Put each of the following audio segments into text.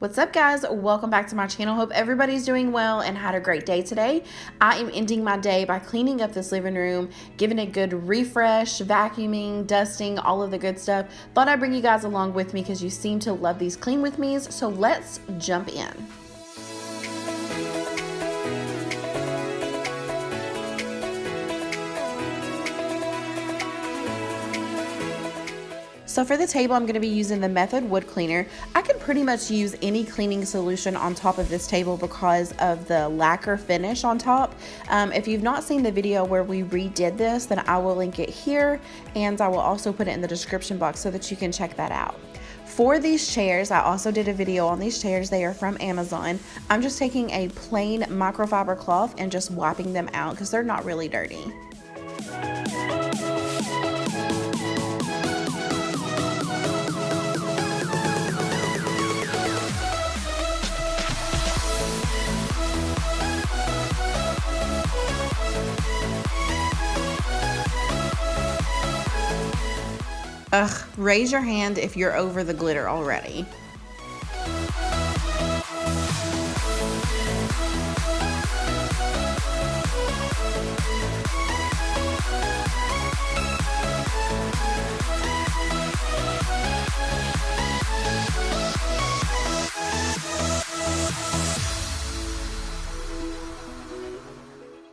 What's up, guys? Welcome back to my channel. Hope everybody's doing well and had a great day today. I am ending my day by cleaning up this living room, giving it a good refresh, vacuuming, dusting, all of the good stuff. Thought I'd bring you guys along with me because you seem to love these clean with me's, so let's jump in. So for the table, I'm going to be using the Method wood cleaner. I can pretty much use any cleaning solution on top of this table because of the lacquer finish on top. If you've not seen the video where we redid this, then I will link it here, and I will also put it in the description box so that you can check that out. For these chairs, I also did a video on these chairs. They are from Amazon. I'm just taking a plain microfiber cloth and just wiping them out because they're not really dirty. Ugh, raise your hand if you're over the glitter already.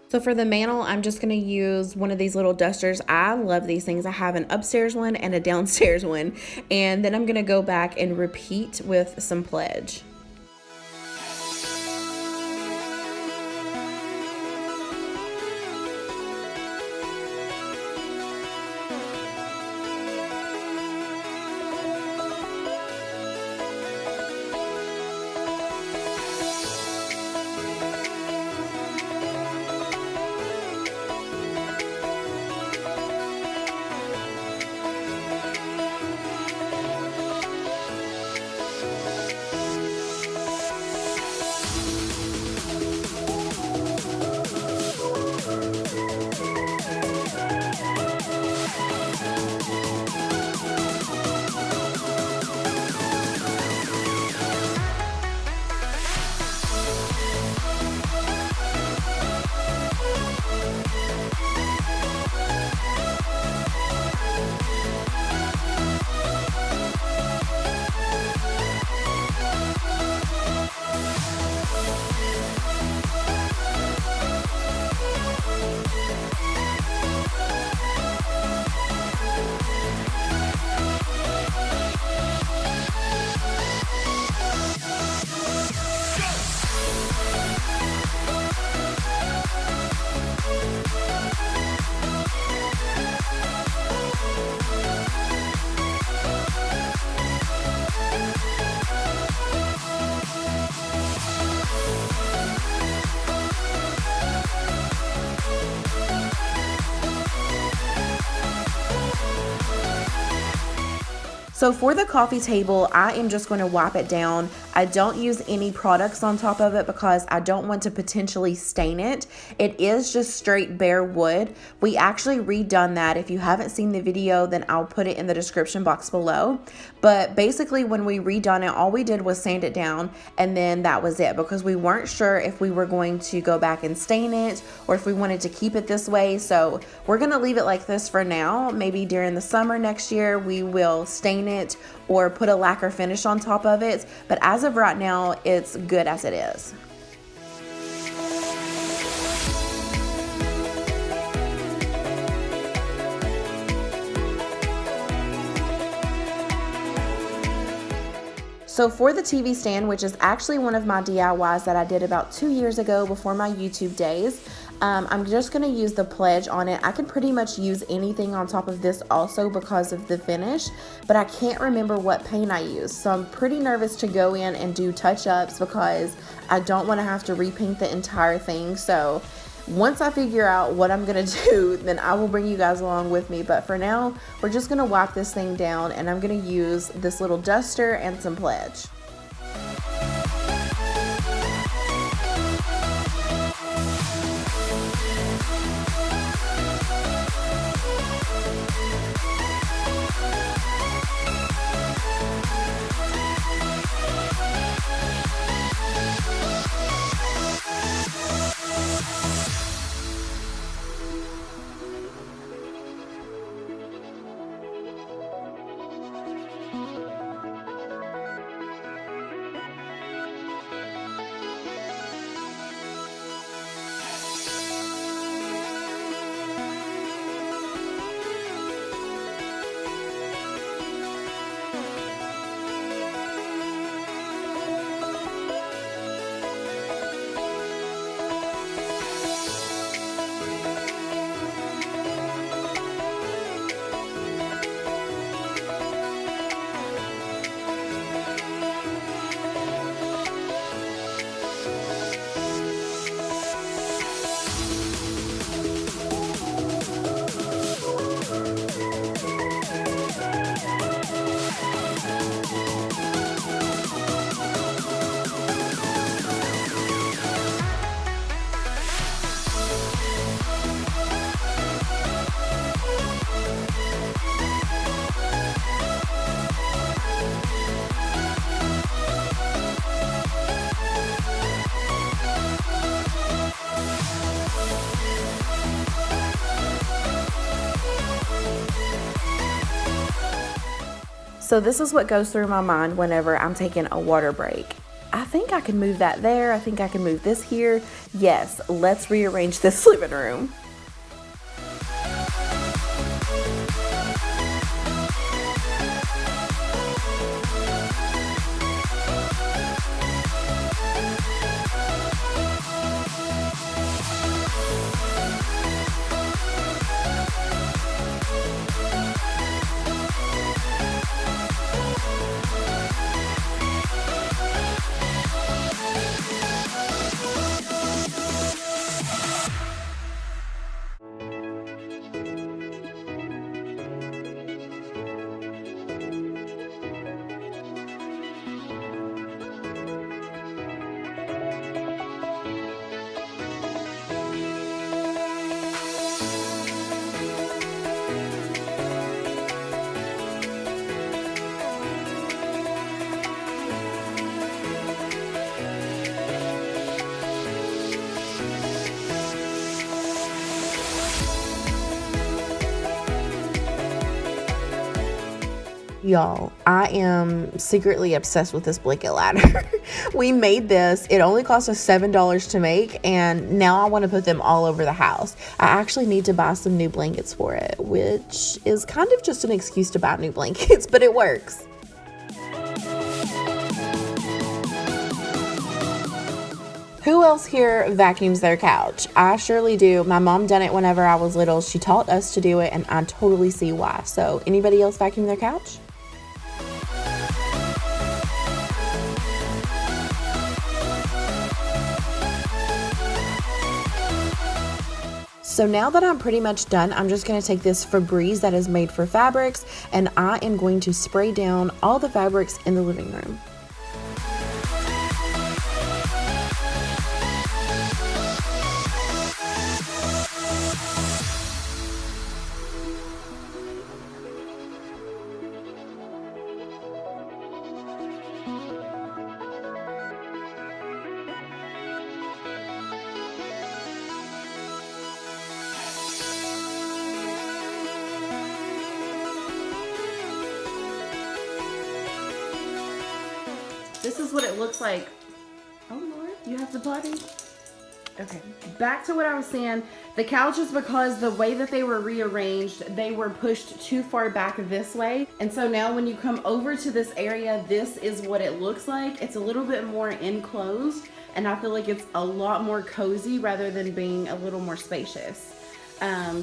So for the mantle, I'm just going to use one of these little dusters. I love these things. I have an upstairs one and a downstairs one. And then I'm going to go back and repeat with some Pledge. So for the coffee table, I am just going to wipe it down. I don't use any products on top of it because I don't want to potentially stain it. It is just straight bare wood. We actually redone that. If you haven't seen the video, then I'll put it in the description box below. But basically when we redone it, all we did was sand it down and then that was it, because we weren't sure if we were going to go back and stain it or if we wanted to keep it this way. So we're going to leave it like this for now. Maybe during the summer next year, we will stain it or put a lacquer finish on top of it, but as of right now, it's good as it is. So for the TV stand, which is actually one of my DIYs that I did about 2 years ago before my YouTube days, I'm just going to use the Pledge on it. I can pretty much use anything on top of this also because of the finish, but I can't remember what paint I used. So I'm pretty nervous to go in and do touch-ups because I don't want to have to repaint the entire thing. So once I figure out what I'm going to do, then I will bring you guys along with me. But for now, we're just going to wipe this thing down, and I'm going to use this little duster and some Pledge. So this is what goes through my mind whenever I'm taking a water break. I think I can move that there. I think I can move this here. Yes, let's rearrange this living room. Y'all, I am secretly obsessed with this blanket ladder. We made this. It only cost us $7 to make, and now I want to put them all over the house. I actually need to buy some new blankets for it, which is kind of just an excuse to buy new blankets, but it works. Who else here vacuums their couch? I surely do. My mom done it whenever I was little. She taught us to do it, and I totally see why. So anybody else vacuum their couch? So now that I'm pretty much done, I'm just going to take this Febreze that is made for fabrics, and I am going to spray down all the fabrics in the living room. This is what it looks like. Oh Lord, you have the body? Okay, back to what I was saying. The couches, because the way that they were rearranged, they were pushed too far back this way. And so now when you come over to this area, this is what it looks like. It's a little bit more enclosed, and I feel like it's a lot more cozy rather than being a little more spacious.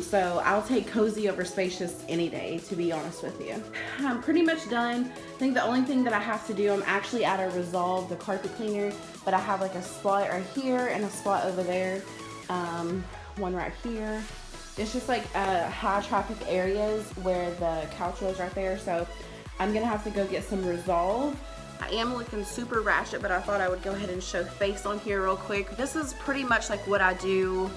So I'll take cozy over spacious any day, to be honest with you. I'm pretty much done. I think the only thing that I have to do, I'm actually out of Resolve, the carpet cleaner, but I have like a spot right here and a spot over there, one right here. It's just like high traffic areas where the couch was right there. So I'm gonna have to go get some Resolve. I am looking super ratchet, but I thought I would go ahead and show face on here real quick. This is pretty much like what I do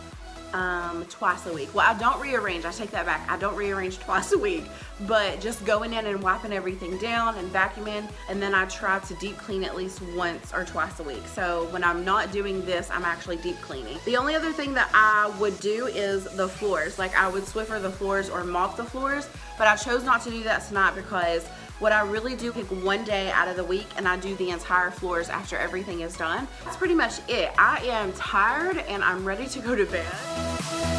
twice a week. Well, I don't rearrange. I take that back. I don't rearrange twice a week, but just going in and wiping everything down and vacuuming, and then I try to deep clean at least once or twice a week. So when I'm not doing this, I'm actually deep cleaning. The only other thing that I would do is the floors. Like I would Swiffer the floors or mop the floors, but I chose not to do that tonight because what I really do, pick one day out of the week and I do the entire floors after everything is done. That's pretty much it. I am tired and I'm ready to go to bed.